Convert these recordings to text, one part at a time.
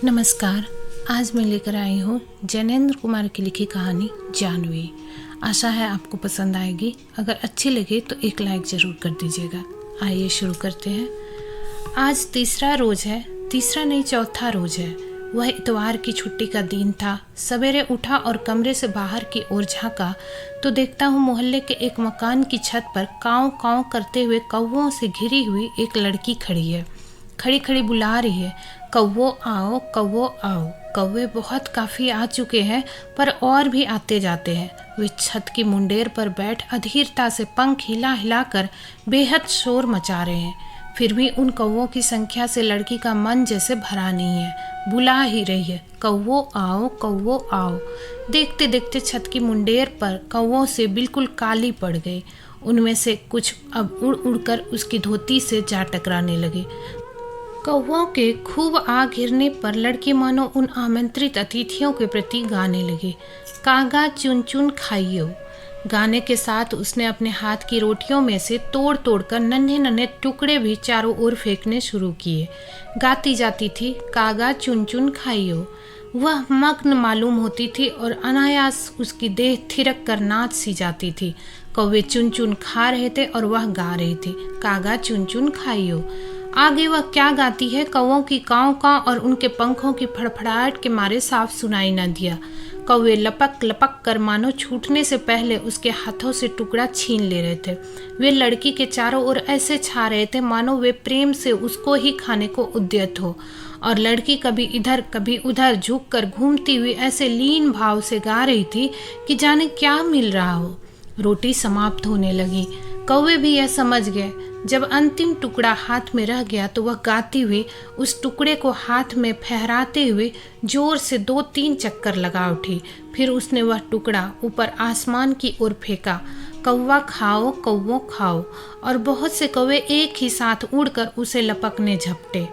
नमस्कार। आज मैं लेकर आई हूँ जैनेंद्र कुमार की लिखी कहानी जानवी। आशा है आपको पसंद आएगी। अगर अच्छी लगे तो एक लाइक ज़रूर कर दीजिएगा। आइए शुरू करते हैं। आज तीसरा रोज़ है, तीसरा नहीं चौथा रोज़ है। वह इतवार की छुट्टी का दिन था। सवेरे उठा और कमरे से बाहर की ओर झाँका तो देखता हूँ मोहल्ले के एक मकान की छत पर काँव काँव करते हुए कौवों से घिरी हुई एक लड़की खड़ी है। खड़ी खड़ी बुला रही है, कौवो आओ, कौवो आओ। कौवे बहुत काफ़ी आ चुके हैं पर और भी आते जाते हैं। वे छत की मुंडेर पर बैठ अधीरता से पंख हिला हिलाकर बेहद शोर मचा रहे हैं। फिर भी उन कौवों की संख्या से लड़की का मन जैसे भरा नहीं है। बुला ही रही है, कौवो आओ, कौवो आओ। देखते देखते छत की मुंडेर पर कौवों से बिल्कुल काली पड़ गई। उनमें से कुछ अब उड़ उड़कर उसकी धोती से जा टकराने लगे। कौवों के खूब आ घिरने पर लड़की मानो उन आमंत्रित अतिथियों के प्रति गाने लगी, कागा चुन चुन खाइयो। गाने के साथ उसने अपने हाथ की रोटियों में से तोड़ तोड़ कर नन्हे नन्हे टुकड़े भी चारों ओर फेंकने शुरू किए। गाती जाती थी, कागा चुन चुन खाइयो। वह मग्न मालूम होती थी और अनायास उसकी देह थिरक कर नाच सी जाती थी। कौवे चुन चुन खा रहे थे और वह गा रही थी, कागा चुन चुन खाइयो। आगे वह क्या गाती है कौवों की काँव काँव और उनके पंखों की फड़फड़ाहट के मारे साफ सुनाई न दिया। कौवे लपक लपक कर मानो छूटने से पहले उसके हाथों से टुकड़ा छीन ले रहे थे। वे लड़की के चारों ओर ऐसे छा रहे थे मानो वे प्रेम से उसको ही खाने को उद्यत हो। और लड़की कभी इधर कभी उधर झुक कर घूमती हुई ऐसे लीन भाव से गा रही थी कि जाने क्या मिल रहा हो। रोटी समाप्त होने लगी। कौवे भी यह समझ गए। जब अंतिम टुकड़ा हाथ में रह गया तो वह गाती हुई उस टुकड़े को हाथ में फहराते हुए जोर से 2-3 चक्कर लगा उठी। फिर उसने वह टुकड़ा ऊपर आसमान की ओर फेंका, कौवा खाओ, कौवो खाओ। और बहुत से कौवे एक ही साथ उड़कर उसे लपकने झपटे।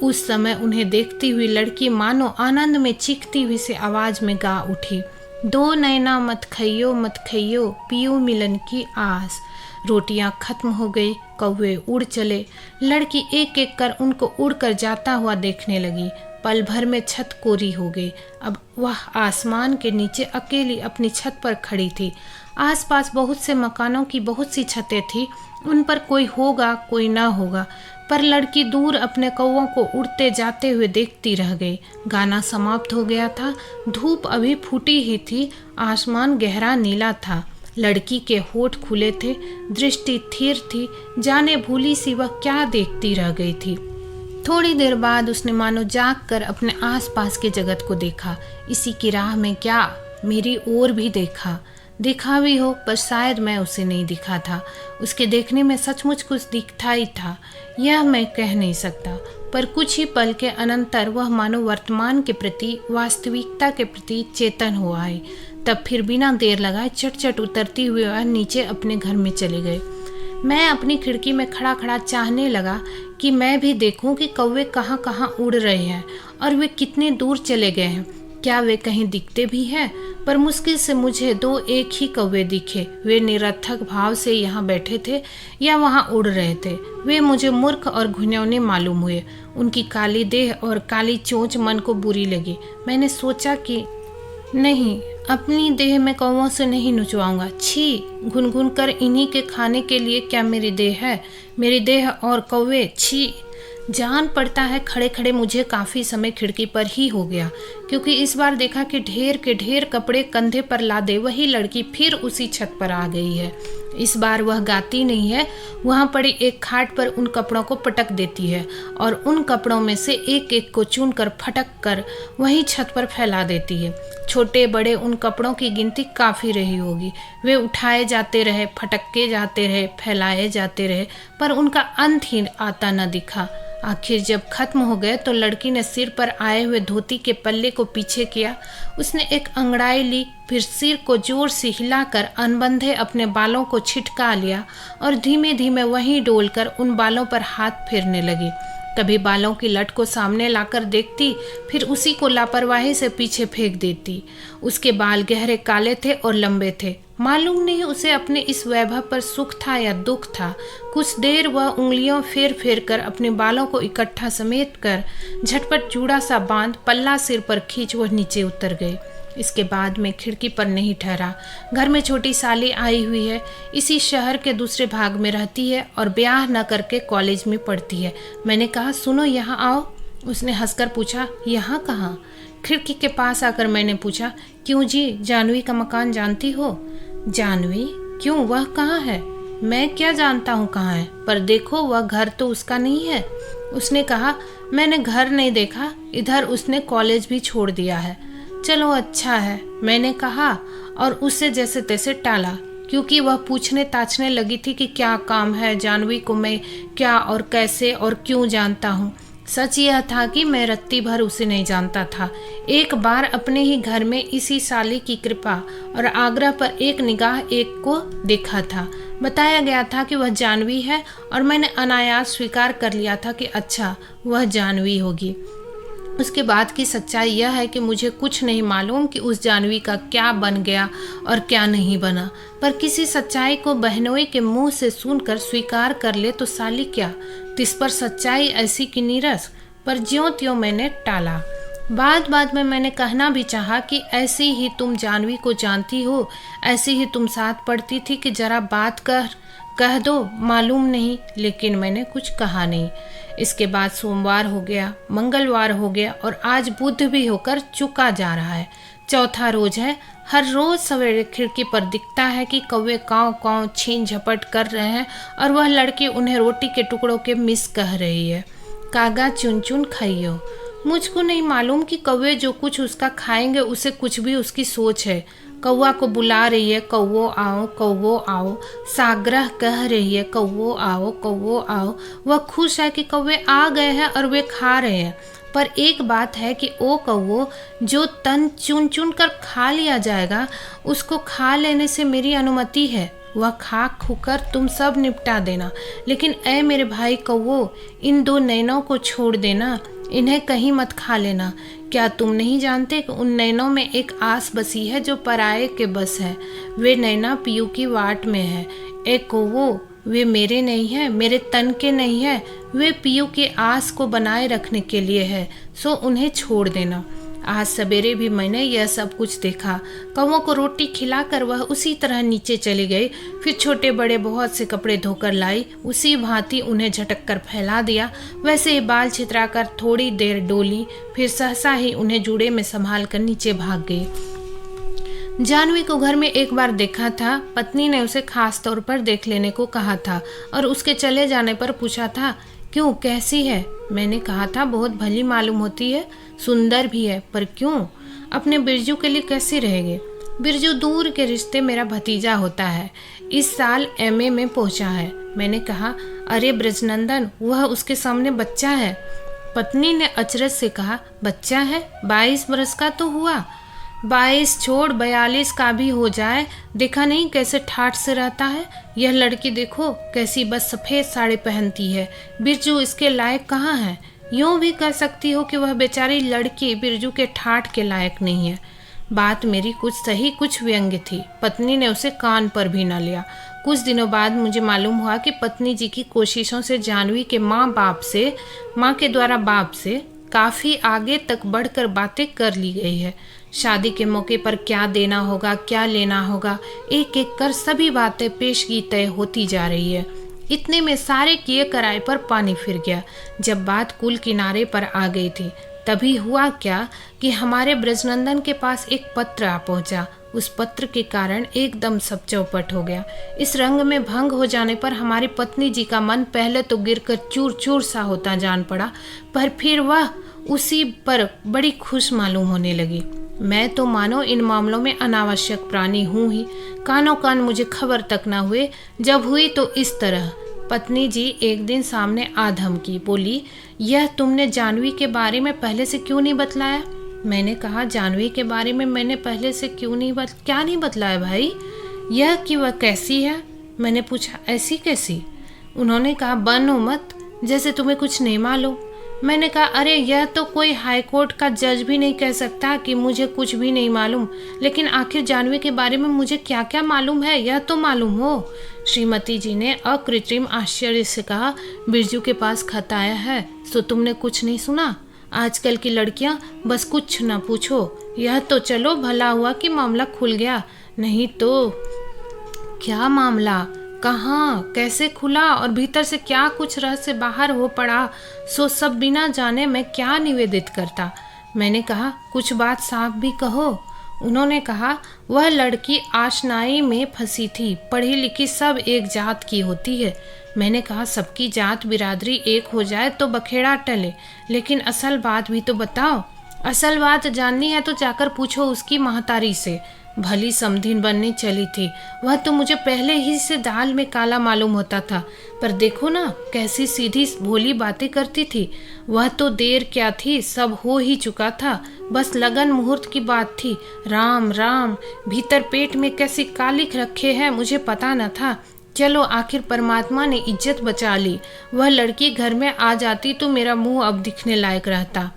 उस समय उन्हें देखती हुई लड़की मानो आनंद में चीखती हुई से आवाज में गा उठी, दो नैना मत खइयो, पियो मिलन की आस। रोटियां खत्म हो गई, कौवे उड़ चले। लड़की एक एक कर उनको उड़कर जाता हुआ देखने लगी। पल भर में छत कोरी हो गई। अब वह आसमान के नीचे अकेली अपनी छत पर खड़ी थी। आसपास बहुत से मकानों की बहुत सी छतें थी, उन पर कोई होगा कोई ना होगा, पर लड़की दूर अपने कौवों को उड़ते जाते हुए देखती रह गई। गाना समाप्त हो गया था, धूप अभी फूटी ही थी, आसमान गहरा नीला था। लड़की के होठ खुले थे, दृष्टि स्थिर थी, जाने भूली सी वह क्या देखती रह गई थी। थोड़ी देर बाद उसने मानो जाग कर अपने आसपास के जगत को देखा। इसी की राह में क्या मेरी ओर भी देखा भी हो, पर शायद मैं उसे नहीं दिखा था। उसके देखने में सचमुच कुछ दिखता ही था, यह मैं कह नहीं सकता, पर कुछ ही पल के अनंतर वह मानो वर्तमान के प्रति, वास्तविकता के प्रति चेतन हो आए। तब फिर बिना देर लगाए चट चट उतरती हुए वह नीचे अपने घर में चले गए। मैं अपनी खिड़की में खड़ा खड़ा चाहने लगा कि मैं भी देखूं कि कौवे कहाँ कहाँ उड़ रहे हैं और वे कितने दूर चले गए हैं। क्या वे कहीं दिखते भी हैं? पर मुश्किल से मुझे 2-1 ही कौवे दिखे। वे निरर्थक भाव से यहाँ बैठे थे या वहाँ उड़ रहे थे। वे मुझे मूर्ख और घुनौने मालूम हुए। उनकी काली देह और काली चोंच मन को बुरी लगी। मैंने सोचा कि नहीं, अपनी देह में कौवों से नहीं नुचवाऊंगा। छी, घुन कर इन्हीं के खाने के लिए क्या मेरी देह है? मेरी देह और कौवे, छी। जान पड़ता है खड़े खड़े मुझे काफ़ी समय खिड़की पर ही हो गया, क्योंकि इस बार देखा कि ढेर के ढेर कपड़े कंधे पर लादे वही लड़की फिर उसी छत पर आ गई है। इस बार वह गाती नहीं है, वहाँ पड़ी एक खाट पर उन कपड़ों को पटक देती है और उन कपड़ों में से एक एक को चुन कर फटक कर वहीं छत पर फैला देती है। छोटे बड़े उन कपड़ों की गिनती काफ़ी रही होगी। वे उठाए जाते रहे, फटके जाते रहे, फैलाए जाते रहे, पर उनका अंत ही आता न दिखा। आखिर जब खत्म हो गए तो लड़की ने सिर पर आए हुए धोती के पल्ले को पीछे किया। उसने एक अंगड़ाई ली, फिर सिर को जोर से हिलाकर अनबंधे अपने बालों को छिटका लिया और धीमे धीमे वहीं डोलकर उन बालों पर हाथ फेरने लगी। कभी बालों की लट को सामने लाकर देखती, फिर उसी को लापरवाही से पीछे फेंक देती। उसके बाल गहरे काले थे और लंबे थे, मालूम नहीं उसे अपने इस वैभव पर सुख था या दुख था। कुछ देर वह उंगलियों फेर फेर कर अपने बालों को इकट्ठा समेट कर झटपट चूड़ा सा बांध पल्ला सिर पर खींच वह नीचे उतर गए। इसके बाद मैं खिड़की पर नहीं ठहरा। घर में छोटी साली आई हुई है, इसी शहर के दूसरे भाग में रहती है और ब्याह न करके कॉलेज में पढ़ती है। मैंने कहा, सुनो यहाँ आओ। उसने हंसकर पूछा, यहाँ कहाँ? खिड़की के पास आकर मैंने पूछा, क्यों जी, जानवी का मकान जानती हो? जानवी? क्यों, वह कहाँ है? मैं क्या जानता हूँ कहाँ है, पर देखो वह घर तो उसका नहीं है। उसने कहा, मैंने घर नहीं देखा, इधर उसने कॉलेज भी छोड़ दिया है। चलो अच्छा है, मैंने कहा और उससे जैसे तैसे टाला, क्योंकि वह पूछने ताछने लगी थी कि क्या काम है, जानवी को मैं क्या और कैसे और क्यों जानता हूँ। सच यह था कि मैं रत्ती भर उसे नहीं जानता था। एक बार अपने ही घर में इसी साली की कृपा और आग्रह पर एक निगाह एक को देखा था। बताया गया था कि वह जानवी है और मैंने अनायास स्वीकार कर लिया था कि अच्छा, वह जानवी होगी। उसके बाद की सच्चाई यह है कि मुझे कुछ नहीं मालूम कि उस जानवी का क्या बन गया और क्या नहीं बना, पर किसी सच्चाई को बहनोई के मुंह से सुनकर स्वीकार कर ले तो साली क्या, तिस पर सच्चाई ऐसी कि नीरस, पर ज्यों त्यों मैंने टाला। बाद में मैंने कहना भी चाहा कि ऐसी ही तुम जानवी को जानती हो, ऐसी ही तुम साथ पढ़ती थी कि जरा बात कह दो, मालूम नहीं, लेकिन मैंने कुछ कहा नहीं। इसके बाद सोमवार हो गया, मंगलवार हो गया और आज बुध भी होकर चुका जा रहा है। चौथा रोज है। हर रोज सवेरे खिड़की पर दिखता है कि कौवे काँव काँव छीन झपट कर रहे हैं और वह लड़की उन्हें रोटी के टुकड़ों के मिस कह रही है। कागा चुन चुन खाइयो। मुझको नहीं मालूम कि कौवे जो कुछ उसका खाएंगे उसे कुछ भी उसकी सोच है। कौवा को बुला रही है, कौवो आओ, कौवो आओ। साग्रह कह रही है, कौवो आओ, कौवो आओ। वह खुश है कि कौवे आ गए हैं और वे खा रहे हैं। पर एक बात है कि ओ कौवो, जो तन चुन चुन कर खा लिया जाएगा, उसको खा लेने से मेरी अनुमति है। वह खाक खुकर तुम सब निपटा देना, लेकिन ऐ मेरे भाई कौवो, इन दो नैनों को छोड़ देना, इन्हें कहीं मत खा लेना। क्या तुम नहीं जानते कि उन नैनों में एक आस बसी है जो पराये के बस है। वे नैना पीयू की वाट में है। ए कौवो, वे मेरे नहीं है, मेरे तन के नहीं है, वे पीयू के आस को बनाए रखने के लिए है, सो उन्हें छोड़ देना। आज सवेरे भी मैंने यह सब कुछ देखा। कौवों को रोटी खिलाकर वह उसी तरह नीचे चली गई, फिर छोटे बड़े बहुत से कपड़े धोकर लाई, उसी भांति उन्हें झटक कर फैला दिया, वैसे ही बाल छितराकर थोड़ी देर डोली, फिर सहसा ही उन्हें जूड़े में संभाल कर नीचे भाग गई। जानवी को घर में एक बार देखा था। पत्नी ने उसे खास तौर पर देख लेने को कहा था और उसके चले जाने पर पूछा था, क्यों, कैसी है? मैंने कहा था, बहुत भली मालूम होती है, सुंदर भी है, पर क्यों? अपने बिरजू के लिए कैसे रहेंगे? बिरजू दूर के रिश्ते मेरा भतीजा होता है, इस साल एमए में पहुंचा है। मैंने कहा, अरे ब्रजनंदन, वह उसके सामने बच्चा है। पत्नी ने अचरज से कहा, बच्चा है? 22 बरस का तो हुआ। 22 छोड़ 42 का भी हो जाए, देखा नहीं कैसे ठाठ से रहता है। यह लड़की देखो कैसी बस सफ़ेद साड़ी पहनती है। बिरजू इसके लायक कहाँ है? यूँ भी कह सकती हो कि वह बेचारी लड़की बिरजू के ठाठ के लायक नहीं है। बात मेरी कुछ सही कुछ व्यंग्य थी। पत्नी ने उसे कान पर भी न लिया। कुछ दिनों बाद मुझे मालूम हुआ कि पत्नी जी की कोशिशों से जानवी के माँ के द्वारा बाप से काफ़ी आगे तक बढ़कर बातें कर ली गई है। शादी के मौके पर क्या देना होगा, क्या लेना होगा, एक एक कर सभी बातें पेशगी तय होती जा रही है। इतने में सारे किए कराए पर पानी फिर गया। जब बात कुल किनारे पर आ गई थी, तभी हुआ क्या कि हमारे ब्रजनंदन के पास एक पत्र आ पहुंचा। उस पत्र के कारण एकदम सब चौपट हो गया। इस रंग में भंग हो जाने पर हमारी पत्नी जी का मन पहले तो गिरकर चूर चूर सा होता जान पड़ा, पर फिर वह उसी पर बड़ी खुश मालूम होने लगी। मैं तो मानो इन मामलों में अनावश्यक प्राणी हूँ ही। कानों कान मुझे खबर तक न हुए। जब हुई तो इस तरह। पत्नी जी एक दिन सामने आधम की, बोली, यह तुमने जानवी के बारे में पहले से क्यों नहीं बतलाया? मैंने कहा, जानवी के बारे में मैंने पहले से क्या नहीं बतलाया भाई? यह कि वह कैसी है? मैंने पूछा, ऐसी कैसी? उन्होंने कहा, बनो मत, जैसे तुम्हें कुछ नहीं मालूम। मैंने कहा, अरे यह तो कोई हाई कोर्ट का जज भी नहीं कह सकता कि मुझे कुछ भी नहीं मालूम, लेकिन आखिर जानवी के बारे में मुझे क्या क्या मालूम है यह तो मालूम हो। श्रीमती जी ने अकृत्रिम आश्चर्य से कहा, बिरजू के पास खत आया है, तो तुमने कुछ नहीं सुना? आजकल की लड़कियां बस कुछ ना पूछो। यह तो चलो भला हुआ कि मामला खुल गया, नहीं तो। क्या मामला? कहाँ, कैसे खुला और भीतर से क्या कुछ रहस्य बाहर हो पड़ा, सो सब बिना जाने मैं क्या निवेदित करता। मैंने कहा, कुछ बात साफ भी कहो। उन्होंने कहा, वह लड़की आशनाई में फंसी थी, पढ़ी लिखी सब एक जात की होती है। मैंने कहा, सबकी जात बिरादरी एक हो जाए तो बखेड़ा टले, लेकिन असल बात भी तो बताओ। असल बात जाननी है तो जाकर पूछो उसकी महतारी से। भली समधिन बनने चली थी, वह तो मुझे पहले ही से दाल में काला मालूम होता था, पर देखो ना कैसी सीधी भोली बातें करती थी। वह तो देर क्या थी, सब हो ही चुका था, बस लगन मुहूर्त की बात थी। राम राम, भीतर पेट में कैसी कालिख रखे हैं मुझे पता न था। चलो आखिर परमात्मा ने इज्जत बचा ली। वह लड़की घर में आ जाती तो मेरा मुंह अब दिखने लायक रहता।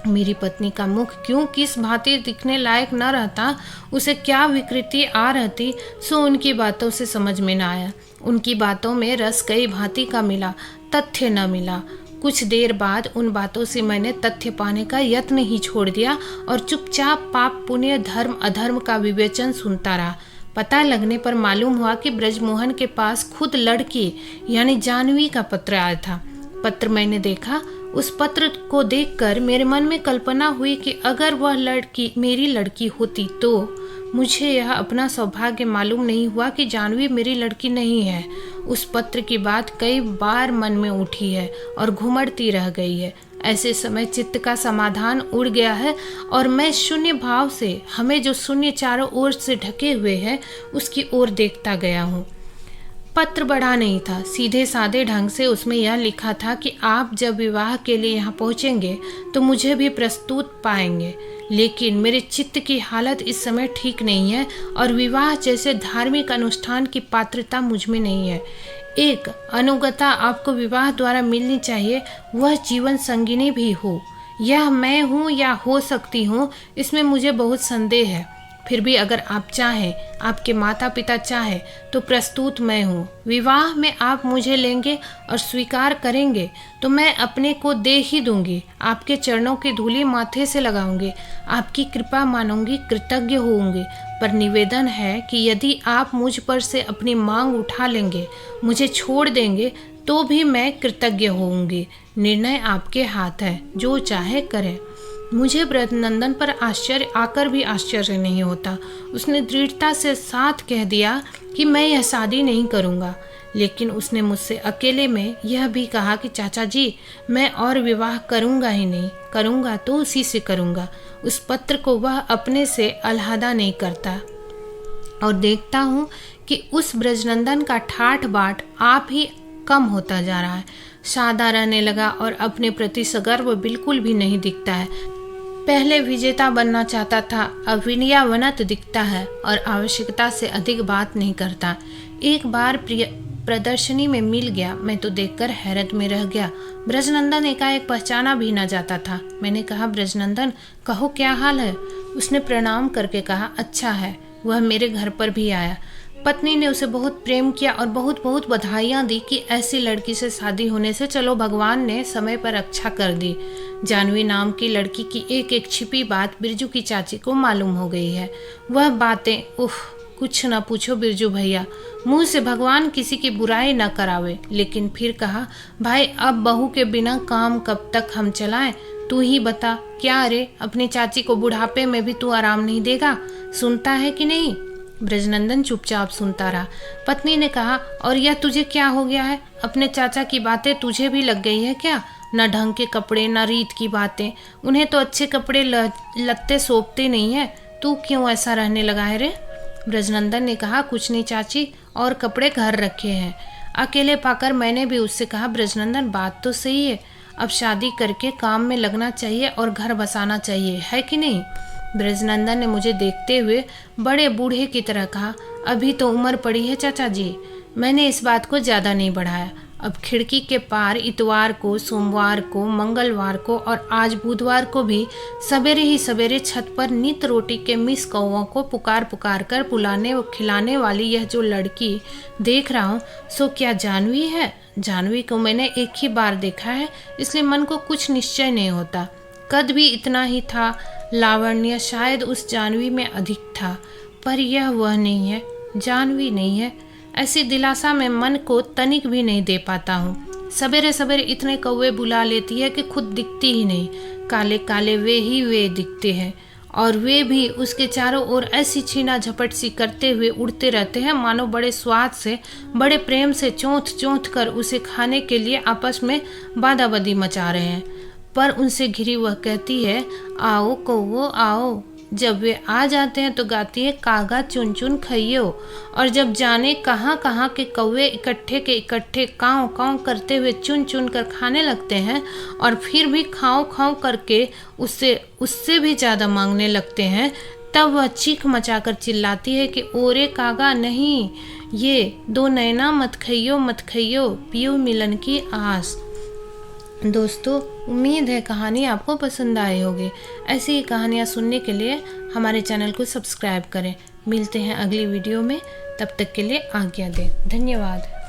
मेरी पत्नी का मुख क्यों किस भांति दिखने लायक न रहता, उसे क्या विकृति आ रहती, सो उनकी बातों से समझ में न आया। उनकी बातों में रस कई भांति का मिला, तथ्य न मिला। कुछ देर बाद उन बातों से मैंने तथ्य पाने का यत्न ही छोड़ दिया और चुपचाप पाप पुण्य धर्म अधर्म का विवेचन सुनता रहा। पता लगने पर मालूम हुआ कि ब्रजमोहन के पास खुद लड़की यानी जानवी का पत्र आया था। पत्र मैंने देखा। उस पत्र को देखकर मेरे मन में कल्पना हुई कि अगर वह लड़की मेरी लड़की होती तो। मुझे यह अपना सौभाग्य मालूम नहीं हुआ कि जानवी मेरी लड़की नहीं है। उस पत्र की बात कई बार मन में उठी है और घुमड़ती रह गई है। ऐसे समय चित्त का समाधान उड़ गया है और मैं शून्य भाव से, हमें जो शून्य चारों ओर से ढके हुए है, उसकी ओर देखता गया हूँ। पत्र बड़ा नहीं था, सीधे सादे ढंग से उसमें यह लिखा था कि आप जब विवाह के लिए यहाँ पहुँचेंगे तो मुझे भी प्रस्तुत पाएंगे, लेकिन मेरे चित्त की हालत इस समय ठीक नहीं है और विवाह जैसे धार्मिक अनुष्ठान की पात्रता मुझ में नहीं है। एक अनुगता आपको विवाह द्वारा मिलनी चाहिए, वह जीवन संगिनी भी हो। यह मैं हूँ या हो सकती हूँ, इसमें मुझे बहुत संदेह है। फिर भी अगर आप चाहें, आपके माता पिता चाहे, तो प्रस्तुत मैं हूँ। विवाह में आप मुझे लेंगे और स्वीकार करेंगे तो मैं अपने को दे ही दूंगी। आपके चरणों की धूली माथे से लगाऊंगी, आपकी कृपा मानूंगी, कृतज्ञ होऊंगी। पर निवेदन है कि यदि आप मुझ पर से अपनी मांग उठा लेंगे, मुझे छोड़ देंगे, तो भी मैं कृतज्ञ होऊंगी। निर्णय आपके हाथ है, जो चाहे करें। मुझे ब्रजनंदन पर आश्चर्य आकर भी आश्चर्य नहीं होता। उसने दृढ़ता से साथ कह दिया कि मैं यह शादी नहीं करूँगा। लेकिन उसने मुझसे अकेले में यह भी कहा कि चाचा जी, मैं और विवाह करूँगा ही नहीं, करूँगा तो उसी से करूँगा। उस पत्र को वह अपने से अलहदा नहीं करता और देखता हूँ कि उस ब्रजनंदन का ठाठ बाट आप ही कम होता जा रहा है। सादा रहने लगा और अपने प्रति सगर्व बिल्कुल भी नहीं दिखता है। पहले विजेता बनना चाहता था, अब विनयावनत दिखता है और आवश्यकता से अधिक बात नहीं करता। एक बार प्रदर्शनी में मिल गया, मैं तो देखकर हैरत में रह गया। ब्रजनंदन एकाएक पहचाना भी न जाता था। मैंने कहा, ब्रजनंदन कहो क्या हाल है? उसने प्रणाम करके कहा, अच्छा है। वह मेरे घर पर भी आया। पत्नी ने उसे बहुत प्रेम किया और बहुत बहुत बधाइयाँ दी कि ऐसी लड़की से शादी होने से चलो भगवान ने समय पर रक्षा कर दी। जानवी नाम की लड़की की एक एक छिपी बात बिरजू की चाची को मालूम हो गई है। वह बातें, उफ, कुछ न पूछो बिरजू भैया। मुंह से भगवान किसी की बुराई न करावे। लेकिन फिर कहा, भाई अब बहू के बिना काम कब तक हम चलाएं? तू ही बता, क्या रे, अपनी चाची को बुढ़ापे में भी तू आराम नहीं देगा? सुनता है कि नहीं? ब्रजनंदन चुपचाप सुनता रहा। पत्नी ने कहा, और यह तुझे क्या हो गया है? अपने चाचा की बातें तुझे भी लग गई है क्या? न ढंग के कपड़े, न रीत की बातें। उन्हें तो अच्छे कपड़े लत्ते सौंपते नहीं है, तू क्यों ऐसा रहने लगा है रे? ब्रजनंदन ने कहा, कुछ नहीं चाची, और कपड़े घर रखे हैं। अकेले पाकर मैंने भी उससे कहा, ब्रजनंदन बात तो सही है, अब शादी करके काम में लगना चाहिए और घर बसाना चाहिए, है कि नहीं? ब्रजनंदन ने मुझे देखते हुए बड़े बूढ़े की तरह कहा, अभी तो उम्र पड़ी है चाचा जी। मैंने इस बात को ज़्यादा नहीं बढ़ाया। अब खिड़की के पार इतवार को, सोमवार को, मंगलवार को और आज बुधवार को भी सवेरे ही सवेरे छत पर नित रोटी के मिस कौवों को पुकार पुकार कर बुलाने व खिलाने वाली यह जो लड़की देख रहा हूँ, सो क्या जानवी है? जानवी को मैंने एक ही बार देखा है, इसलिए मन को कुछ निश्चय नहीं होता। कद भी इतना ही था, लावण्य शायद उस जानवी में अधिक था, पर यह वह नहीं है, जानवी नहीं है। ऐसी दिलासा में मन को तनिक भी नहीं दे पाता हूँ। सवेरे सवेरे इतने कौवे बुला लेती है कि खुद दिखती ही नहीं, काले काले वे दिखते हैं, और वे भी उसके चारों ओर ऐसी छीना झपट सी करते हुए उड़ते रहते हैं मानो बड़े स्वाद से, बड़े प्रेम से चौंथ चौंथ कर उसे खाने के लिए आपस में बादाबदी मचा रहे हैं। पर उनसे घिरी वह कहती है, आओ कौवो आओ। जब वे आ जाते हैं तो गाती है, कागा चुन चुन खइयो। और जब जाने कहाँ कहाँ के कौवे इकट्ठे के इकट्ठे काँव काँव करते हुए चुन चुन कर खाने लगते हैं और फिर भी खाँव खाँव करके उससे भी ज़्यादा मांगने लगते हैं, तब वह चीख मचाकर चिल्लाती है कि ओरे कागा नहीं, ये दो नैना मत खइयो, पियो मिलन की आस। दोस्तों, उम्मीद है कहानी आपको पसंद आई होगी। ऐसी ही कहानियाँ सुनने के लिए हमारे चैनल को सब्सक्राइब करें। मिलते हैं अगली वीडियो में, तब तक के लिए आज्ञा दें। धन्यवाद।